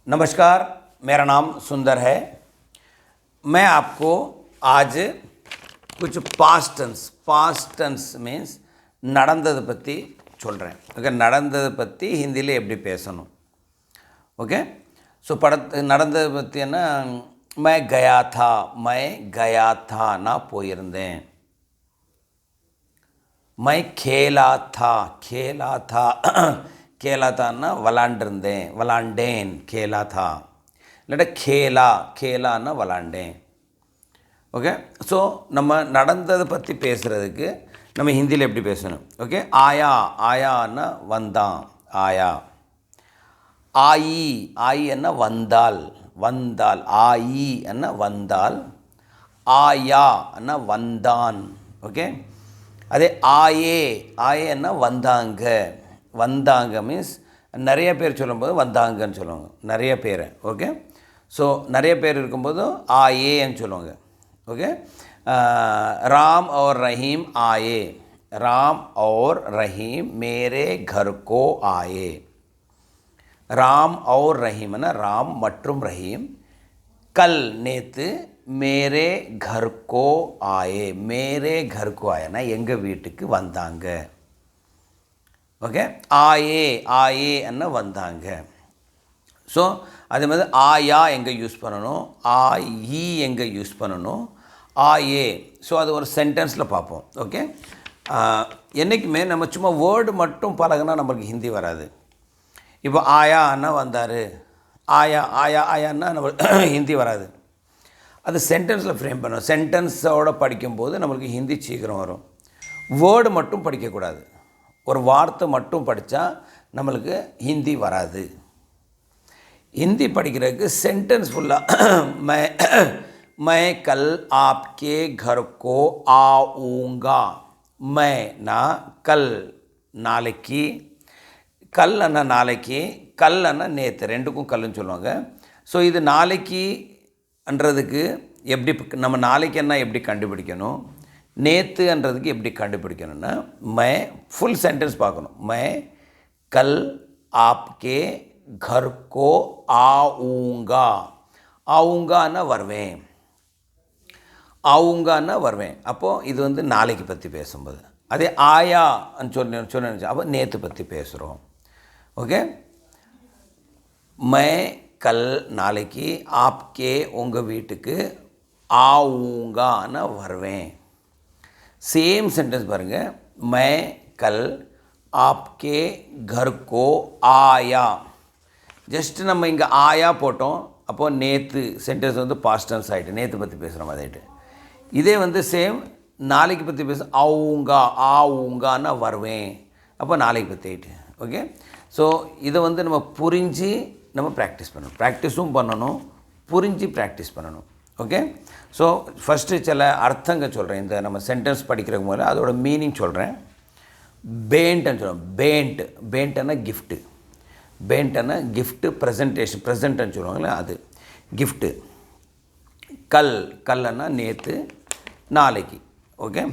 नमस्कार, मेरा नाम सुंदर है। मैं आपको आज कुछ பாஸ்ட் டென்ஸ் மீன்ஸ் நடந்ததை பற்றி சொல்கிறேன். ஓகே, நடந்ததை பற்றி ஹிந்தியில் எப்படி பேசணும். ஓகே, ஸோ நடந்ததை பற்றி என்ன, मैं गया था நான் போயிருந்தேன். मैं खेला था खेला थाना விளாண்டேன் खेला था இல்லைடா खेलाன்னா விளாண்டேன். ஓகே, ஸோ நம்ம நடந்ததை பற்றி பேசுகிறதுக்கு நம்ம ஹிந்தியில் எப்படி பேசணும். ஓகே, ஆயான்னா வந்தான், ஆயா. ஆயி என்ன வந்தால், ஆயி என்ன வந்தால். ஆயா என்ன வந்தான். ஓகே, அதே ஆயே என்ன வந்தாங்க மீன்ஸ் நிறைய பேர் சொல்லும்போது வந்தாங்கன்னு சொல்லுவாங்க, நிறைய பேர். ஓகே, ஸோ நிறைய பேர் இருக்கும்போது ஆயேன்னு சொல்லுவாங்க. ओके, राम और रहीम आए, राम और रहीम मेरे घर को आए. राम और रहीम है ना, राम மற்றும் रहीम कल நேத்து मेरे घर को आए, मेरे घर को आए ना எங்கள் வீட்டுக்கு வந்தாங்க. ஓகே, ஆயே என்ன வந்தாங்க. ஸோ அதே மாதிரி ஆயா எங்கே யூஸ் பண்ணணும், ஆயி எங்கே யூஸ் பண்ணணும், ஆயே. ஸோ அது ஒரு சென்டென்ஸில் பார்ப்போம். ஓகே, என்றைக்குமே நம்ம சும்மா வேர்டு மட்டும் பழகினா நம்மளுக்கு ஹிந்தி வராது. இப்போ ஆயான்னா வந்தார், ஆயான்னா நம்ம ஹிந்தி வராது. அது சென்டென்ஸில் ஃப்ரேம் பண்ணணும். சென்டென்ஸோடு படிக்கும்போது நம்மளுக்கு ஹிந்தி சீக்கிரம் வரும். வேர்டு மட்டும் படிக்கக்கூடாது, ஒரு வார்த்தை மட்டும் படித்தா நம்மளுக்கு ஹிந்தி வராது. हिंदी படிக்கிறதுக்கு சென்டென்ஸ் ஃபுல்லாக मैं कल आपके घर को आऊँगा. मैं நான் கல் நாளைக்கு, கல் அண்ணா நாளைக்கு, கல் அண்ணா நேற்று, ரெண்டுக்கும் கல்லுன்னு சொல்லுவாங்க. ஸோ இது நாளைக்குன்றதுக்கு எப்படி நம்ம நாளைக்கு என்ன எப்படி கண்டுபிடிக்கணும், நேற்றுன்றதுக்கு எப்படி கண்டுபிடிக்கணும்னா मैं ஃபுல் சென்டென்ஸ் பார்க்கணும். मैं कल आपके घर को ஆவுங்கான்னா வருவேன். அப்போது இது வந்து நாளைக்கு பற்றி பேசும்போது. அதே ஆயான்னு சொன்ன அப்போ நேற்று பற்றி பேசுகிறோம். ஓகே, मैं कल நாளைக்கு, आपके உங்கள் வீட்டுக்கு, ஆவுங்கான்னா வருவேன். சேம் சென்டென்ஸ் பாருங்கள். मैं कल आपके घर को आया. ஜஸ்ட்டு நம்ம இங்கே ஆயா போட்டோம், அப்போது நேற்று சென்டென்ஸ் வந்து பாஸ்ட் டென்ஸ் ஆகிட்டு, நேற்று பற்றி பேசுகிறோம் அதாயிட்டு. இதே வந்து சேம் நாளைக்கு பற்றி ஆவுங்கான்னா வருவேன், அப்போ நாளைக்கு பற்றி ஆகிட்டு. ஓகே, ஸோ இதை வந்து நம்ம புரிஞ்சு நம்ம ப்ராக்டிஸ் பண்ணணும், ப்ராக்டிஸும் பண்ணணும், புரிஞ்சு ப்ராக்டிஸ் பண்ணணும். ஓகே, ஸோ ஃபஸ்ட்டு சில அர்த்தங்க சொல்கிறேன். இந்த நம்ம சென்டென்ஸ் படிக்கிறதுக்கு முதல்ல அதோட மீனிங் சொல்கிறேன். பேண்ட்டுன்னு சொல்லுவோம். பேண்ட்டுன்னா கிஃப்ட்டு. பேண்ட்டுன்னா கிஃப்ட்டு, ப்ரெசன்டேஷன், ப்ரெசண்ட்டுன்னு சொல்லுவாங்களே அது கிஃப்ட்டு. கல்லுன்னா நேற்று, நாளைக்கு. ஓகே,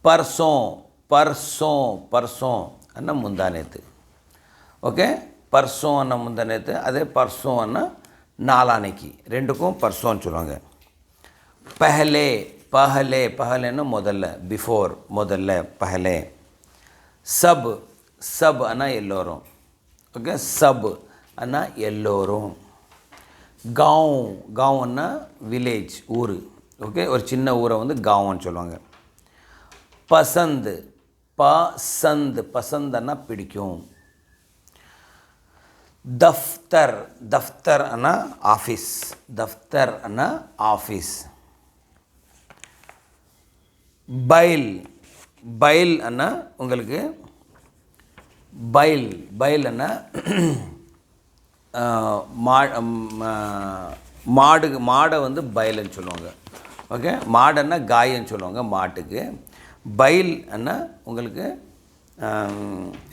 பர்சோம் அண்ணா முந்தா நேற்று. ஓகே, பர்சோம் அண்ணா முந்தா நேற்று, அதே பர்சோம் அண்ணா நாளானைக்கு, ரெண்டுக்கும் பர்சோன்னு சொல்லுவாங்க. பஹலேன்னா முதல்ல, பிஃபோர் முதல்ல, பஹலே. சப் அண்ணா எல்லோரும். ஓகே, சப் அண்ணா எல்லோரும். காவுன்னா வில்லேஜ், ஊர். ஓகே, ஒரு சின்ன ஊரை வந்து காவுன்னு சொல்லுவாங்க. பசந்துன்னா பிடிக்கும். தஃப்தர் அண்ணா ஆஃபீஸ். பைல் அண்ணா உங்களுக்கு பைல் அண்ணா மாடை வந்து பைலுன்னு சொல்லுவாங்க. ஓகே, மாடுன்னா காயன்னு சொல்லுவாங்க மாட்டுக்கு. பைல் அண்ணா உங்களுக்கு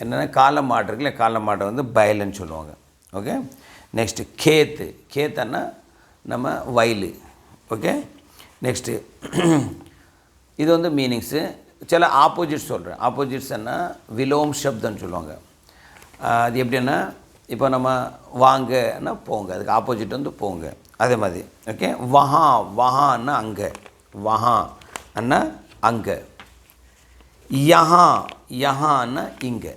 என்னென்னா காளை மாடு இருக்குல்ல, காளை மாடை வந்து பைலுன்னு சொல்லுவாங்க. ஓகே, நெக்ஸ்ட்டு கேத்துன்னா நம்ம வயல். ஓகே, நெக்ஸ்ட்டு இது வந்து மீனிங்ஸு. சில ஆப்போசிட்ஸ் சொல்கிறேன். ஆப்போசிட்ஸ் என்ன விலோம் சப்தன்னு சொல்லுவாங்க. அது எப்படின்னா இப்போ நம்ம வாங்கன்னா போங்க, அதுக்கு ஆப்போசிட் வந்து போங்க, அதே மாதிரி. ஓகே, வஹான்னா அங்கே, வஹா அண்ணா அங்கே. யஹான்னா இங்கே,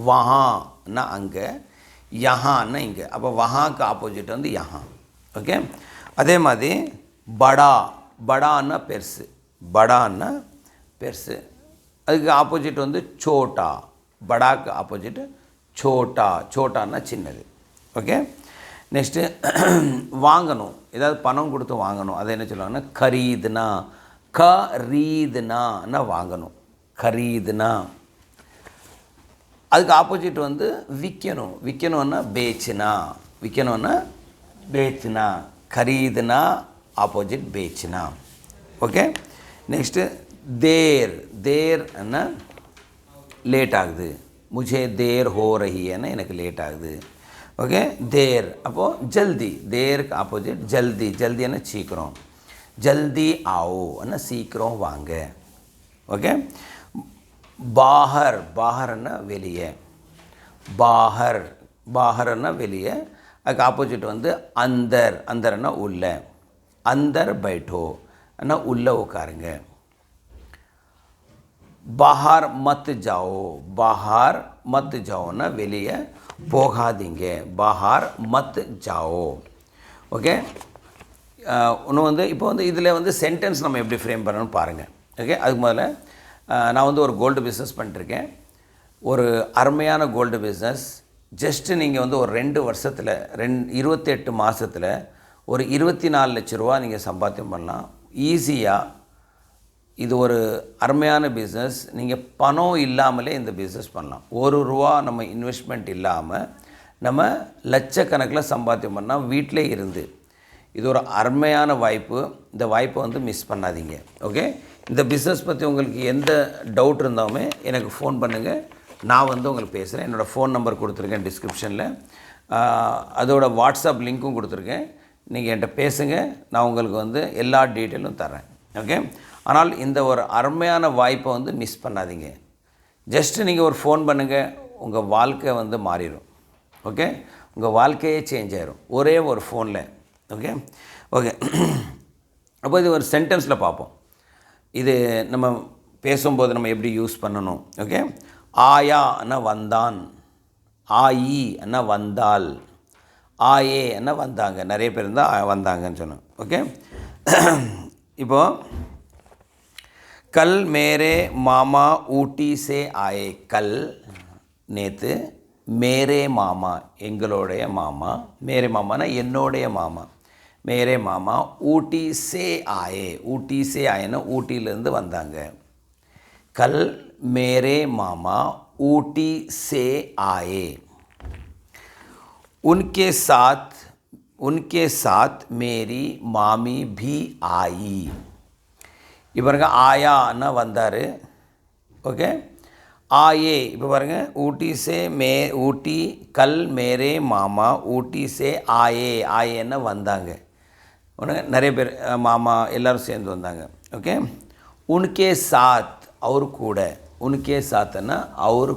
வஹான்னா அங்கே, யஹான்னா இங்கே. அப்போ வஹாக்கு ஆப்போசிட் வந்து யஹா. ஓகே, அதே மாதிரி படான்னா பெருசு, படான்னா பெருசு, அதுக்கு ஆப்போசிட் வந்து சோட்டா. படாக்கு ஆப்போசிட் சோட்டான்னா சின்னது. ஓகே, நெக்ஸ்ட்டு வாங்கணும், ஏதாவது பணம் கொடுத்து வாங்கணும், அதை என்ன சொல்லுவாங்கன்னா கரீதுனா வாங்கணும், கரீதுனா. அதுக்கு ஆப்போசிட் வந்து விற்கணும்னா பேச்சுனா, கரீதுனா ஆப்போசிட் பேச்சுனா. ஓகே, நெக்ஸ்ட்டு தேர்னா லேட் ஆகுது, முझे देर हो रही है ना, எனக்கு லேட் ஆகுது. ஓகே, தேர் அப்போது ஜல்தி, தேருக்கு ஆப்போசிட் ஜல்தின்னா சீக்கிரம், ஜல்தி ஆவோ அண்ணா சீக்கிரம் வாங்க. ஓகே, பாஹர்னா வெளியே, பாஹர்னா வெளியே, அதுக்கு ஆப்போசிட் வந்து அந்தர்னா உள்ள, அந்தர் பைட்டோ அண்ணா உள்ளே உட்காருங்க. बाहर मत जाओன்னா வெளியே போகாதீங்க, பாஹார் மத் ஜாவோ. ஓகே, இன்னும் வந்து இப்போ வந்து இதில் வந்து சென்டென்ஸ் நம்ம எப்படி ஃப்ரேம் பண்ணணும்னு பாருங்கள். ஓகே, அதுக்கு முதல்ல நான் வந்து ஒரு கோல்டு பிஸ்னஸ் பண்ணிட்டுருக்கேன், ஒரு அருமையான கோல்டு பிஸ்னஸ். ஜஸ்ட்டு நீங்கள் வந்து ஒரு 2 வருஷத்தில் 28 மாதத்தில் ஒரு 24 லட்ச ரூபா நீங்கள் சம்பாத்தியம் பண்ணலாம் ஈஸியாக. இது ஒரு அருமையான பிஸ்னஸ். நீங்கள் பணம் இல்லாமலே இந்த பிஸ்னஸ் பண்ணலாம். ₹1 நம்ம இன்வெஸ்ட்மெண்ட் இல்லாமல் நம்ம லட்சக்கணக்கில் சம்பாத்தியம் பண்ணால் வீட்டிலே இருந்து. இது ஒரு அருமையான வாய்ப்பு, இந்த வாய்ப்பை வந்து மிஸ் பண்ணாதீங்க. ஓகே, இந்த பிஸ்னஸ் பற்றி உங்களுக்கு எந்த டவுட் இருந்தாலுமே எனக்கு ஃபோன் பண்ணுங்கள், நான் வந்து உங்களுக்கு பேசுகிறேன். என்னோடய ஃபோன் நம்பர் கொடுத்துருக்கேன் டிஸ்கிரிப்ஷனில், அதோட வாட்ஸ்அப் லிங்க்கும் கொடுத்துருக்கேன். நீங்கள் என்கிட்ட பேசுங்க, நான் உங்களுக்கு வந்து எல்லா டீட்டெயிலும் தரேன். ஓகே, ஆனால் இந்த ஒரு அருமையான வாய்ப்பை வந்து மிஸ் பண்ணாதீங்க. ஜஸ்ட்டு நீங்கள் ஒரு ஃபோன் பண்ணுங்கள், உங்கள் வாழ்க்கை வந்து மாறிடும். ஓகே, உங்கள் வாழ்க்கையே சேஞ்ச் ஆகிடும் ஒரே ஒரு ஃபோனில். ஓகே, அப்போ இது ஒரு சென்டென்ஸில் பார்ப்போம். இது நம்ம பேசும்போது நம்ம எப்படி யூஸ் பண்ணணும். ஓகே, ஆயான்னா வந்தான், ஆயி அண்ணா வந்தாள், ஆயே அண்ணா வந்தாங்க. நிறைய பேர் இருந்தால் வந்தாங்கன்னு சொன்னோம். ஓகே, இப்போது கல் மேரே மாமா ஊட்டி சே ஆயே. கல் நேற்று, மேரே மாமா எங்களுடைய மாமா, மேரே மாமானா என்னுடைய மாமா, மேரே மாமா ஊட்டி சே ஆயே. ஊட்டி சே ஆயேன்னா ஊட்டியிலேருந்து வந்தாங்க. கல் மேரே மாமா ஊட்டி சே ஆயே. उनके साथ मेरी मामी भी आई. இப்போ பாருங்கள், ஆயான்னா வந்தார். ஓகே, ஆயே இப்போ பாருங்கள், ஊட்டி கல் மேரே மாமா ஊட்டி சே ஆயே. ஆயேன்னா வந்தாங்க, நிறைய பேர் மாமா எல்லோரும் சேர்ந்து வந்தாங்க. ஓகே, உன்கே சாத் அவர் கூட, உன்கே சாத்னா அவர்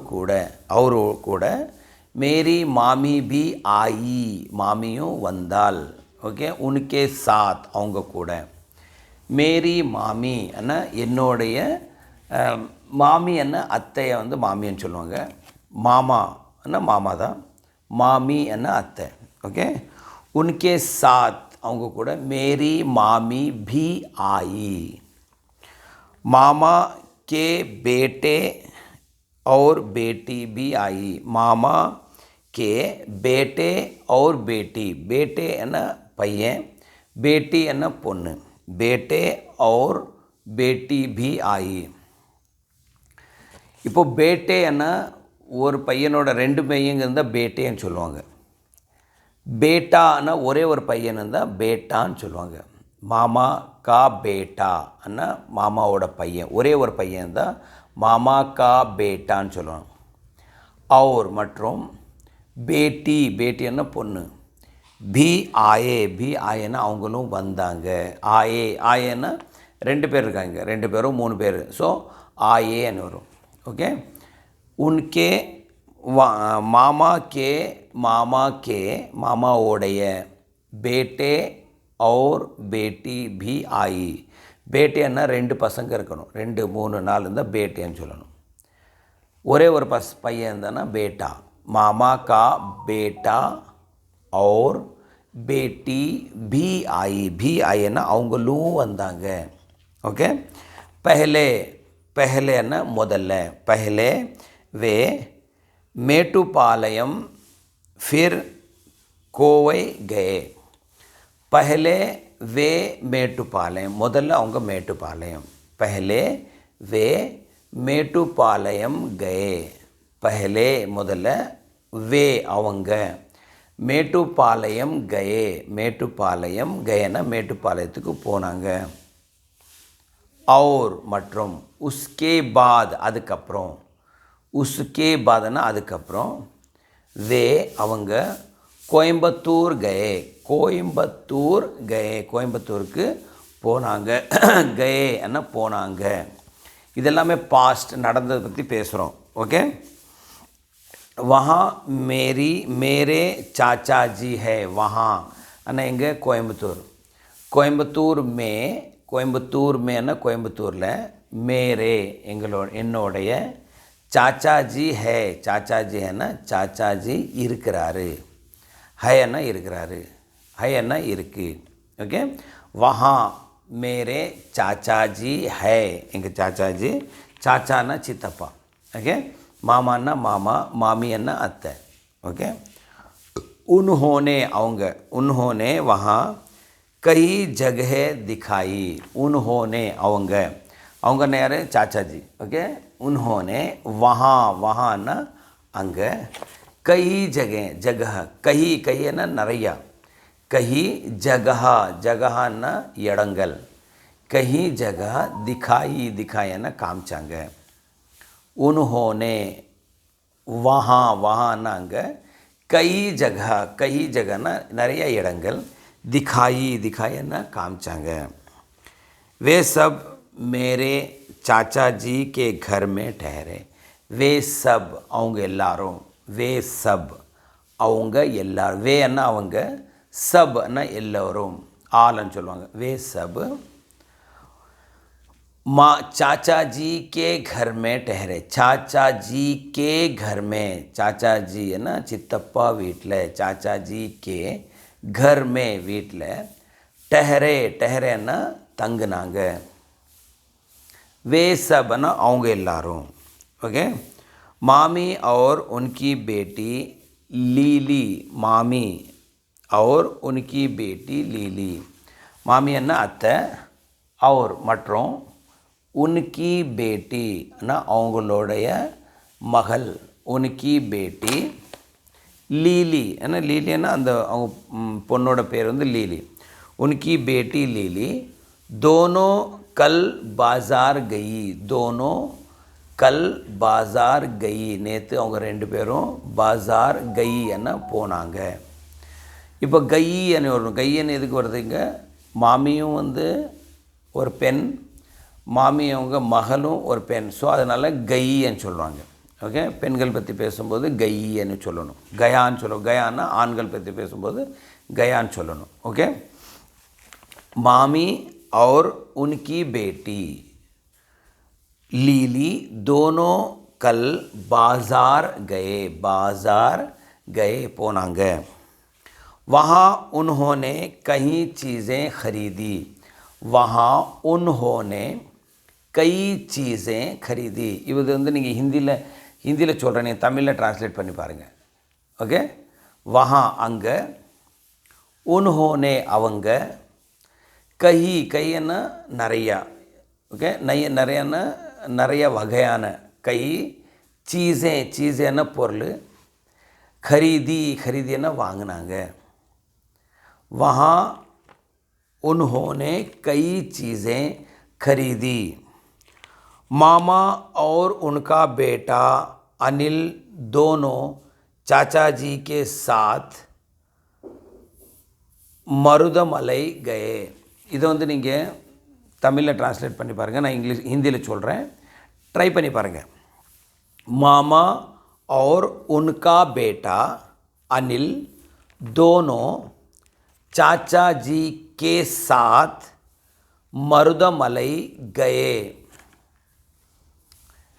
கூட, மேரி மாமி பி ஆயி மாமியும் வந்தாள். ஓகே, உன்கே சாத் அவங்க கூட, மேரி மாமி அண்ணா என்னுடைய மாமி அண்ணா அத்தையை வந்து மாமின்னு சொல்லுவாங்க, மாமா அண்ணா மாமா தான், மாமி அண்ணா அத்தை. ஓகே, உன்கே சாத் அவங்க கூட, மேரி மாமி भी आई. मामा के बेटे और बेटी भी आई. मामा के बेटे और बेटी, बेटे என்ன பையன், बेटी என்ன பொண்ணு, बेटे और बेटी भी आई. இப்போ பேட்டே என்ன ஒரு பையனோட 2 பையங்க இருந்தால் பேட்டேன்னு சொல்லுவாங்க. பேட்டான்னா ஒரே ஒரு பையன் இருந்தால் பேட்டான்னு சொல்லுவாங்க. மாமா கா பேட்டா அண்ணா மாமாவோட பையன், ஒரே ஒரு பையன் இருந்தால் மாமா கா பேட்டான்னு சொல்லுவாங்க. और மற்றும் பேட்டி என்ன பொண்ணு, भी ஆயேன்னா அவங்களும் வந்தாங்க. ஆயேன்னா 2 பேர் இருக்காங்க, 2 பேரும் 3 பேர், ஸோ ஆயேன்னு வரும். ஓகே, உன்கே मामा के मामाओடைய बेटे और बेटी भी आई. பேட்டேன்னா ரெண்டு பசங்க இருக்கணும், 2 3 4 இருந்தால் பேட்டேன்னு சொல்லணும். ஒரே ஒரு பையன் இருந்தானா बेटा. मामा का बेटा और बेटी भी आई. भी आईன்னா அவங்களும் வந்தாங்க. ஓகே. पहलेன்னா முதல்ல. पहले वे मेटुपालयम फिर कोवई गए. पहले वे मेटुपालयम முதல்ல அவங்க மேட்டுப்பாளையம். पहले वे मेटुपालयम गए. पहले முதல்ல वे அவங்க மேட்டுப்பாளையம் गए. மேட்டுப்பாளையம் गएனா மேட்டுப்பாளையத்துக்கு போனாங்க. और மற்றும் उसके बाद அதுக்கப்புறம். उसके बादனா அதுக்கப்புறம். वे அவங்க கோயம்புத்தூர் गए. கோயம்புத்தூர் गए கோயம்புத்தூருக்கு போனாங்க. गए என்ன போனாங்க. இதெல்லாமே பாஸ்ட் நடந்ததை பற்றி பேசுகிறோம். ஓகே. वहाँ मेरे चाचा जी है. वहाँ अन्ना எங்கே கோயம்புத்தூர். கோயம்புத்தூர் மேன்னா கோயம்புத்தூரில் मेरे என்னுடைய चाचाजी है. चाचाजी है चाचाजी இருக்கிறாரு. है இருக்கிறாரு. है இருக்கு. ओके. वहाँ मेरे चाचाजी है. எங்கள் चाचाजी. चाचाना चित्तप्पा. ओके. मामाना मामा, मामीना अत्ते. ओके. उन्होंने அவங்க उन्होंने वहाँ कई जगह दिखाई. उन्होंने அவங்க நேர चाचाजी. ओके. उन्होंने वहाँ ना அங்கே कई जगह कई ना நிறையா. कई जगह ना இடங்கள். कई जगह दिखाई ना காமிச்சாங்க. उन्होंने वहाँ ना அங்கே कई जगह ना நிறைய இடங்கள். दिखाई ना காமிச்சாங்க. वे सब मेरे चाचा जी के घर में ठहरे. वे सब அவங்க எல்லாரும். वे सब அவங்க எல்லாரும். வே என்ன அவங்க, சப்னா எல்லோரும், ஆலன்னு சொல்லுவாங்க. वे सब चाचा जी के घर में ठहरे. चाचा जी के घर में. चाचा जी है ना चित्तप्पा வீட்டில். चाचा जी के घर में வீட்டில். ठहरेன்னா தங்குனாங்க. वे सब ना அவங்க எல்லாரும். ओके. मामी और उनकी बेटी लीली. मामी और उनकी बेटी लीली. मामी अन्ना अत्ते. और மற்றும் उनकी बेटी ना அவங்களுடைய மகள். उनकी बेटी लीली है ना. लीलीன்னா அந்த அவங்க பொண்ணோட பேர் வந்து लीली. उनकी बेटी लीली दोनों कल बाज़ार गई. दोनों कल बाज़ार गई. நேற்று அவங்க ரெண்டு பேரும் பாஜார் கயின்னா போனாங்க. இப்போ கயின்னு வரும். கயின்னு எதுக்கு வருதுங்க, மாமியும் வந்து ஒரு பெண், மாமி அவங்க மகளும் ஒரு பெண். ஸோ அதனால் கயின்னு சொல்லுவாங்க. ஓகே. பெண்கள் பற்றி பேசும்போது கயின்னு சொல்லணும். கயான்னு சொல்லணும். கயான்னா ஆண்கள் பற்றி பேசும்போது கயான்னு சொல்லணும். ஓகே. मामी और उनकी बेटी लीली दोनों कल बाज़ार गए போனாங்க. वहाँ उन्होंने कई चीज़ें खरीदी. वहाँ उन्होंने कई चीज़ें खरीदी. இது வந்து நீங்கள் ஹிந்தியில் சொல்கிறேன், நீங்கள் தமிழில் ட்ரான்ஸ்லேட் பண்ணி பாருங்கள். ஓகே. वहाँ அங்கே, उन्होंने அவங்க, கைன்னா நிறையா. ஓகே. நிறையான்னா நிறைய வகையான. கை சீஸேன்னா பொருள். खरीदिना வாங்கினாங்க. वहाँ उन्होंने कई चीज़ें खरीदी. मामा और उनका बेटा अनिल दोनों चाचा जी के साथ मरुदमலை गए. இதை வந்து நீங்கள் தமிழில் ட்ரான்ஸ்லேட் பண்ணி பாருங்கள். நான் ஹிந்தியில் சொல்கிறேன், ட்ரை பண்ணி பாருங்கள். मामा और उनका बेटा अनिल दोनों चाचा जी के साथ மருதமலை गए.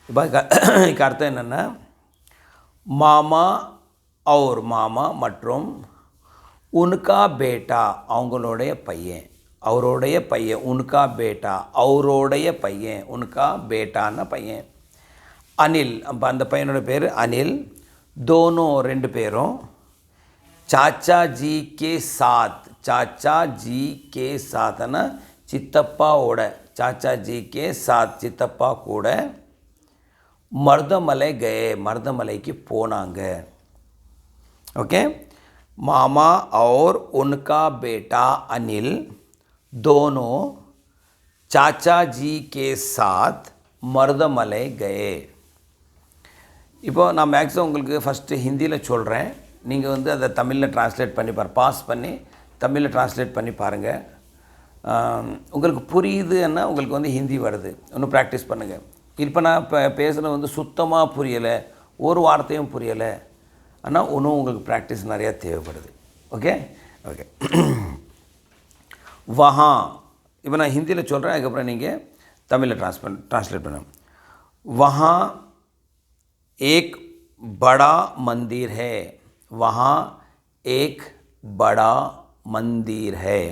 இப்போ இதுக்கு அர்த்தம் என்னென்னா, மாமா और மாமா மற்றும் உன்கா பேட்டா அவங்களுடைய பையன், அவருடைய பையன், உன்கா பேட்டா அவருடைய பையன், உன்கா பேட்டான பையன், அனில் அப்போ அந்த பையனோட பேர் அனில், தோனோ ரெண்டு பேரும், சாச்சா ஜி கே சாத், சாச்சா ஜி கே சாத்னா சித்தப்பாவோட, சாச்சா ஜி கே சாத் சித்தப்பா கூட, மருதமலை கயே மருதமலைக்கு போனாங்க. ओके, मामा और उनका बेटा अनिल दोनों चाचा जी के साथ மருதமலை गए. இப்போ நான் மேக்ஸிமம் உங்களுக்கு ஃபஸ்ட்டு ஹிந்தியில் சொல்கிறேன், நீங்கள் வந்து அதை தமிழில் ட்ரான்ஸ்லேட் பண்ணி பாஸ் பண்ணி தமிழில் ட்ரான்ஸ்லேட் பண்ணி பாருங்கள். உங்களுக்கு புரியுதுன்னா உங்களுக்கு வந்து ஹிந்தி வருது, இன்னும் ப்ராக்டிஸ் பண்ணுங்கள். இப்போ நான் இப்போ பேசுகிறது வந்து சுத்தமாக புரியலை, ஒரு வார்த்தையும் புரியலை, ஆனால் இன்னும் உங்களுக்கு ப்ராக்டிஸ் நிறையா தேவைப்படுது. Okay okay. வஹா இப்போ நான் ஹிந்தியில் சொல்கிறேன், அதுக்கப்புறம் நீங்கள் தமிழில் ட்ரான்ஸ்லேட் பண்ணுங்க. वहाँ एक बड़ा मंदिर है, वहाँ एक बड़ा मंदिर है,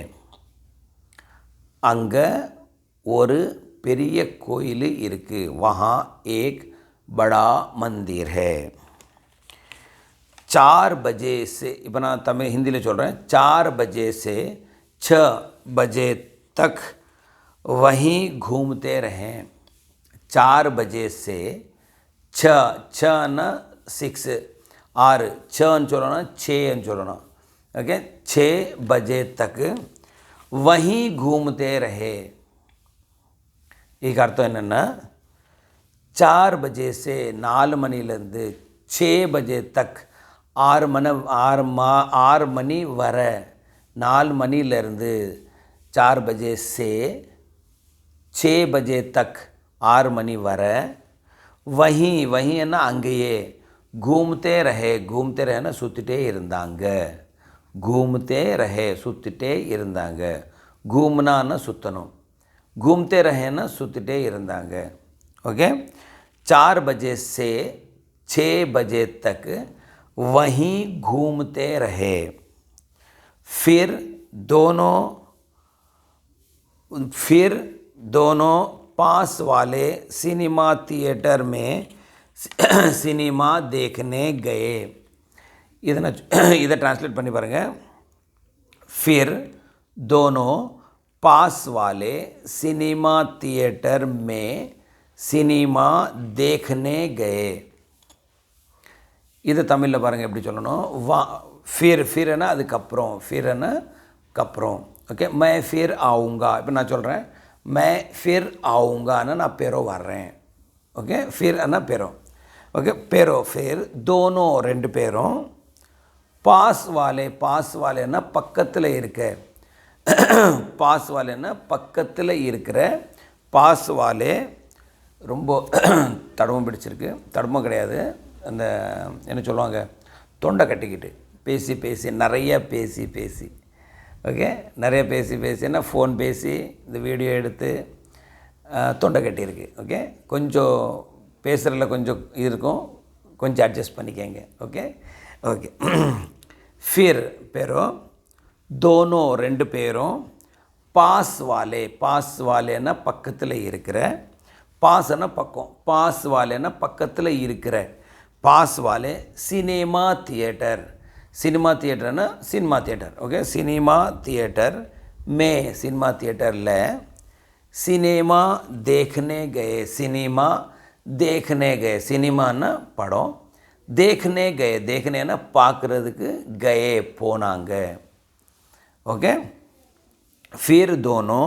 அங்கே ஒரு பெரிய கோயில் இருக்குது. वहाँ एक बड़ा मंदिर है. 4 बजे से, இப்போ நான் தமிழ் ஹிந்தியில் சொல்கிறேன், 4 बजे से 6 बजे तक वहीं घूमते रहें. 4 बजे से 6 6 6 6ன்னு சொல்லணும், 6ன்னு சொல்லணும். ஓகே, 6 बजे तक वहीं घूमते रहे. இதுக்கு அர்த்தம் என்னென்னா, 4 बजे से 4 மணிலேருந்து 6 बजे तक 6 மணி வர, 4 மணிலேருந்து 4 बजे से 6 बजे तक 6 மணி வர, वहीं वहींன்னா அங்கேயே, घूमते रहे, घूमते रहेன்னா சுற்றிட்டே இருந்தாங்க, घूमते रहे சுற்றிட்டே இருந்தாங்க, घूमनाன்னா சுற்றணும், घूमते रहेன்னா சுற்றிட்டே இருந்தாங்க. ओके, 4 बजे से 6 बजे तक वहीं घूमते रहे. फिर दोनों पास वाले सिनेमा थिएटर में सिनेमा देखने गए. इधर ट्रांसलेट பண்ணி பாருங்க. फिर दोनों पास वाले सिनेमा थिएटर में सिनेमा देखने गए. இதை தமிழில் பாருங்கள் எப்படி சொல்லணும். ஃபிர்னா அதுக்கப்புறம், ஃபிர்னா கப்புறம். ஓகே, மை ஃபிர் ஆவுங்கா, இப்போ நான் சொல்கிறேன், மை ஃபிர் ஆவுங்கான்னா நான் பெரோ வர்றேன். ஓகே, ஃபிர் அண்ணா பெரோ. ஓகே, பெரோ ஃபிர் தோனோ ரெண்டு பேரும், பாஸ் வாலேன்னா பக்கத்தில் இருக்க, பாஸ் வாலேன்னா பக்கத்தில் இருக்கிற, பாஸ் வாலே ரொம்ப தடமும் பிடிச்சிருக்கு, தடமும் கிடையாது, அந்த என்ன சொல்லுவாங்க, தொண்டை கட்டிக்கிட்டு பேசி நிறைய பேசி. ஓகே, நிறைய பேசினா ஃபோன் பேசி இந்த வீடியோ எடுத்து தொண்டை கட்டியிருக்கு. ஓகே, கொஞ்சம் பேசுகிறதுல கொஞ்சம் இருக்கும், கொஞ்சம் அட்ஜஸ்ட் பண்ணிக்கங்க. Okay okay. ஃபிர் பேரோ தோனோ ரெண்டு பேரும், பாஸ் வாலேன்னா பக்கத்தில் இருக்கிற, பாஸ்னா பக்கம், பாஸ் வாலேன்னா பக்கத்தில் இருக்கிற, பாஸ் வாலே சினிமா தியேட்டர், சினிமா தியேட்டர்னா cinema theatre. Okay, cinema theatre மே சினிமா தியேட்டரில், சினிமா देखने गए, சினிமா देखने गए, சினிமான்னா படம், देखने गए, देखनेன்னா பார்க்குறதுக்கு, गए போனாங்க. ओके, फिर दोनों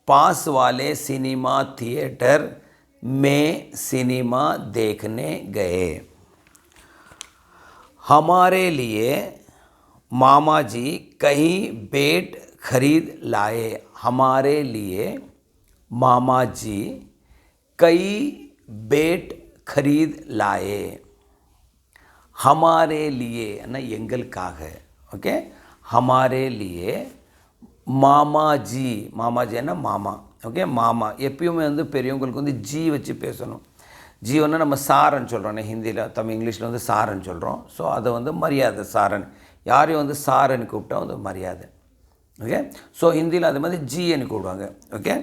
पास वाले सिनेमा थिएटर में सिनेमा देखने गए. हमारे लिए मामा जी कई बेट खरीद लाए. हमारे लिए मामा जी कई बेट खरीद लाए. हमारे लिए ना எங்களுக்காக ஓகே हमारे लिए மாமா ஜி மாமா ஜின்னா மாமா ஓகே மாமா எப்பயுமே வந்து பெரியவங்களுக்கு வந்து ஜி வச்சு பேசணும் ஜி வந்து நம்ம சாரன்னு சொல்கிறோம் ஹிந்தியில் தமிழ் இங்கிலீஷில் வந்து சாரன்னு சொல்கிறோம் ஸோ அதை வந்து மரியாதை சாரன் யாரையும் வந்து சாரன்னு கூப்பிட்டா வந்து மரியாதை ஓகே ஸோ ஹிந்தியில் அது மாதிரி ஜின்னு கூப்பிடுவாங்க ஓகே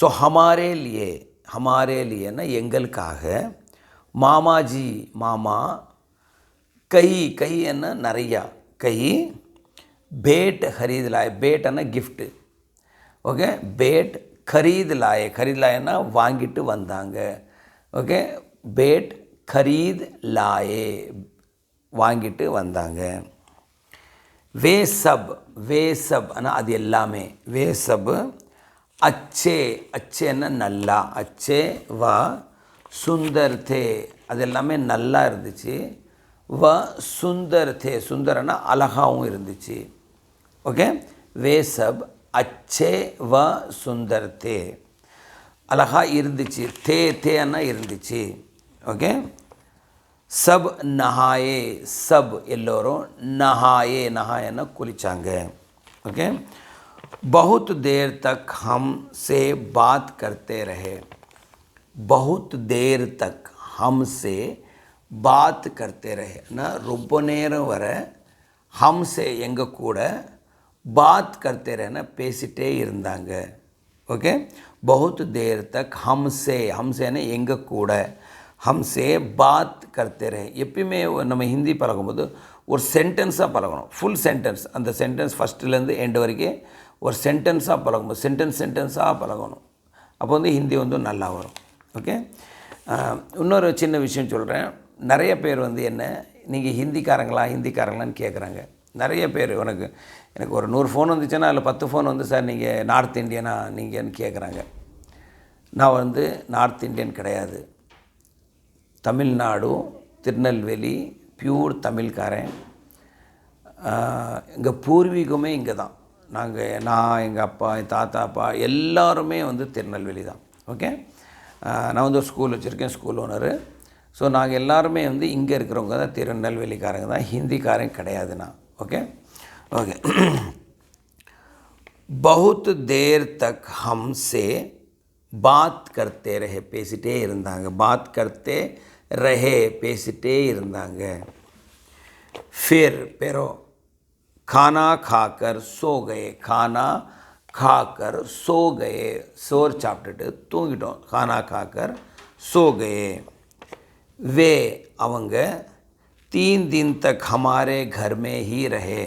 ஸோ ஹமாரே லியேன்னா எங்களுக்காக மாமாஜி மாமா கை என்ன நிறையா கை भेंट खरीद लाए भेंट ना गिफ्ट ओके भेंट खरीद लाए ना வாங்கிட்டு வந்தாங்க ஓகே भेंट खरीद लाए வாங்கிட்டு வந்தாங்க वे सब ना அது எல்லாமே वे सब अच्छे ना நல்லா अच्छे व सुंदर थे அது எல்லாமே நல்லா இருந்துச்சு व सुंदर थे सुंदरना அழகாவும் இருந்துச்சு ओके वे सब अच्छे व सुंदर थे अलगा இருந்துச்சு थे अन्ना இருந்துச்சு ओके सब नहाए सब எல்லோரும் नहाए ना குளிச்சாங்க ओके बहुत देर तक हमसे बात करते रहे बहुत देर तक हमसे बात करते रहे ना ரொம்ப நேரம் வரை हमसे எங்க கூட बात करते रहना பேசிட்டே இருந்தாங்க ओके बहुत देर तक हमसे ने எங்க கூட हमसे बात करते रहे எப்பயுமே நம்ம ஹிந்தி பழகும்போது ஒரு சென்டென்ஸாக பழகணும் ஃபுல் சென்டென்ஸ் அந்த சென்டென்ஸ் ஃபஸ்ட்டுலேருந்து எண்ட் வரைக்கும் ஒரு சென்டென்ஸாக பழகும்போது சென்டென்ஸாக பழகணும் அப்போ வந்து ஹிந்தி வந்து நல்லா வரும் ஓகே இன்னொரு சின்ன விஷயம் சொல்கிறேன் நிறைய பேர் வந்து என்ன நீங்கள் ஹிந்திக்காரங்களான்னு கேட்குறாங்க நிறைய பேர் எனக்கு ஒரு 100 ஃபோன் வந்துச்சுன்னா அதில் 10 ஃபோன் வந்து சார் நீங்கள் நார்த் இந்தியனா நீங்கன்னு கேட்குறாங்க நான் வந்து நார்த் இந்தியன் கிடையாது தமிழ்நாடு திருநெல்வேலி பியூர் தமிழ்காரன் எங்கள் பூர்வீகமே இங்கே தான் நான் எங்கள் அப்பா என் தாத்தா அப்பா எல்லாருமே வந்து திருநெல்வேலி தான் ஓகே நான் வந்து ஒரு ஸ்கூல் வச்சுருக்கேன் ஸ்கூல் ஓனரு ஸோ நாங்கள் எல்லாருமே வந்து இங்கே இருக்கிறவங்க தான் திருநெல்வேலிக்காரங்க தான் ஹிந்திக்காரன் கிடையாது நான் ஓके ओके बहुत देर तक हमसे बात करते रहे பேசிட்டே இருந்தாங்க बात करते रहे பேசிட்டே இருந்தாங்க फिर खाना खाकर सो गए खाना खाकर सो गए சோறு சாப்பிட்டுட்டு தூங்கிட்டோம் खाना खाकर सो गए वे அவங்க 3 दिन तक हमारे घर में ही रहे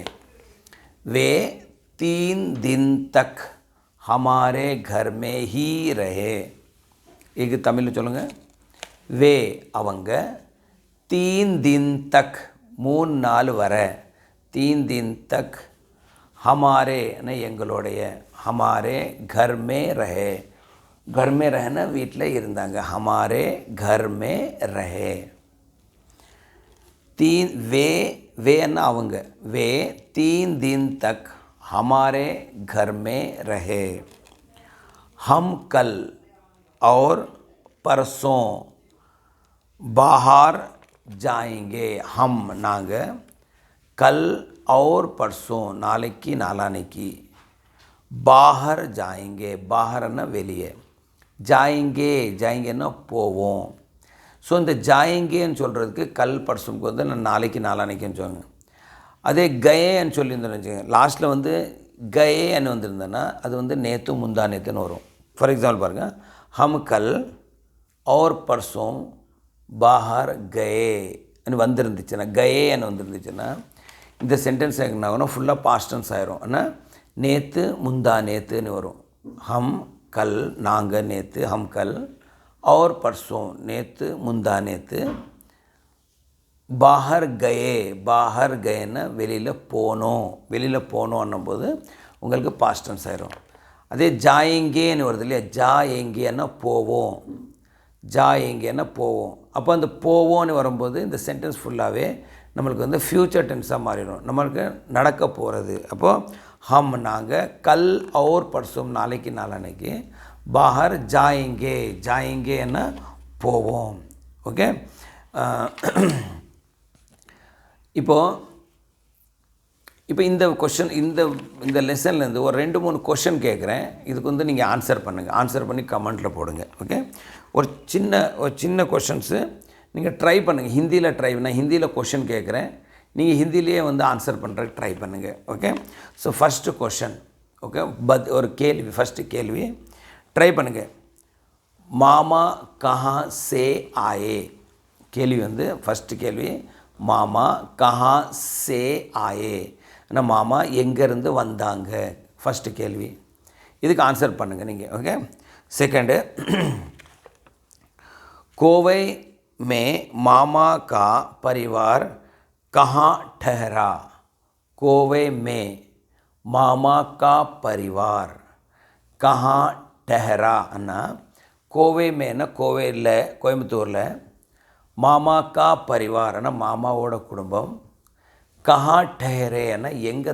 वे 3 दिन तक हमारे घर में ही रहे एक तमिल சொல்லுங்க वे அவங்க 3 दिन तक 3 நாள் வரை 3 दिन तक हमारे ना எங்களுடைய हमारे घर में रहे घर में रहना வீட்டில் இருந்தாங்க हमारे घर में रहे वे ना அவங்க वे 3 दिन तक हमारे घर में रहे हम कल और परसों बाहर जाएंगे हम நாங்கள் कल और परसों நாளைக்கு நாளானைக்கு बाहर जाएंगे बाहरना வெளியே जाएंगेன்னா போவோம் ஸோ இந்த ஜாயங்கேன்னு சொல்கிறதுக்கு கல் பர்சுக்கு வந்து நான் நாளைக்கு நாளானைக்குன்னு சொல்லுங்க அதே கயேன்னு சொல்லியிருந்தேன்னு வச்சுக்கோங்க லாஸ்ட்டில் வந்து கயேன்னு வந்திருந்தேன்னா அது வந்து நேற்று முந்தா நேற்றுன்னு வரும் ஃபார் எக்ஸாம்பிள் பாருங்கள் ஹம் கல் और परसों बाहर गए வந்துருந்துச்சுன்னா கயேன்னு வந்துருந்துச்சுன்னா இந்த சென்டென்ஸ் என்ன ஆகணும் ஃபுல்லாக பாஸ்ட் டென்ஸ் ஆயிரும் ஆனால் நேற்று முந்தா நேற்றுன்னு வரும் ஹம் கல் நாங்கள் நேற்று ஹம் கல் और परसों நேற்று முந்தா நேற்று बाहर गएன்னா வெளியில் போனோம் போது உங்களுக்கு பாஸ்ட் டென்ஸ் ஆயிரும் அதே ஜாயங்கேன்னு வருது இல்லையா ஜாயங்கேன்னா போவோம் அப்போ அந்த போவோன்னு வரும்போது இந்த சென்டென்ஸ் ஃபுல்லாகவே நம்மளுக்கு வந்து ஃப்யூச்சர் டென்ஸாக மாறிடும் நம்மளுக்கு நடக்க போகிறது அப்போது ஹம் நாங்கள் கல் और परसों நாளைக்கு நாளானைக்கு बाहर जाएंगे என்ன போவோம் ஓகே இப்போ இந்த கொஷின் இந்த லெசன்லேருந்து ஒரு 2-3 கொஷின் கேட்குறேன். இதுக்கு வந்து நீங்கள் ஆன்சர் பண்ணுங்கள். ஆன்சர் பண்ணி கமெண்ட்டில் போடுங்க. ஓகே, ஒரு சின்ன கொஷின்ஸு நீங்கள் ட்ரை பண்ணுங்கள். ஹிந்தியில் நான் ஹிந்தியில் கொஷின் கேட்குறேன். நீங்கள் ஹிந்திலேயே வந்து ஆன்சர் பண்ணுறதுக்கு ட்ரை பண்ணுங்கள். Okay, so first question. Okay, ஒரு கேள்வி, ஃபஸ்ட்டு கேள்வி ட்ரை பண்ணுங்கள். மாமா கஹா சே ஆயே. கேள்வி வந்து ஃபஸ்ட்டு கேள்வி, மாமா கஹா சே ஆயே. ஆனால் மாமா எங்கேருந்து வந்தாங்க, ஃபஸ்ட்டு கேள்வி. இதுக்கு ஆன்சர் பண்ணுங்கள் நீங்கள். ஓகே, செகண்டு, கோவை में मामा का परिवार कहाँ ठहरा. कोवे में मामा का परिवार कहाँ ठहरा अन्ना கோவை மேனா கோவையில் கோயம்புத்தூரில், மாமா கா பரிவார்னா மாமாவோட குடும்பம், கஹா டஹரேனா எங்கே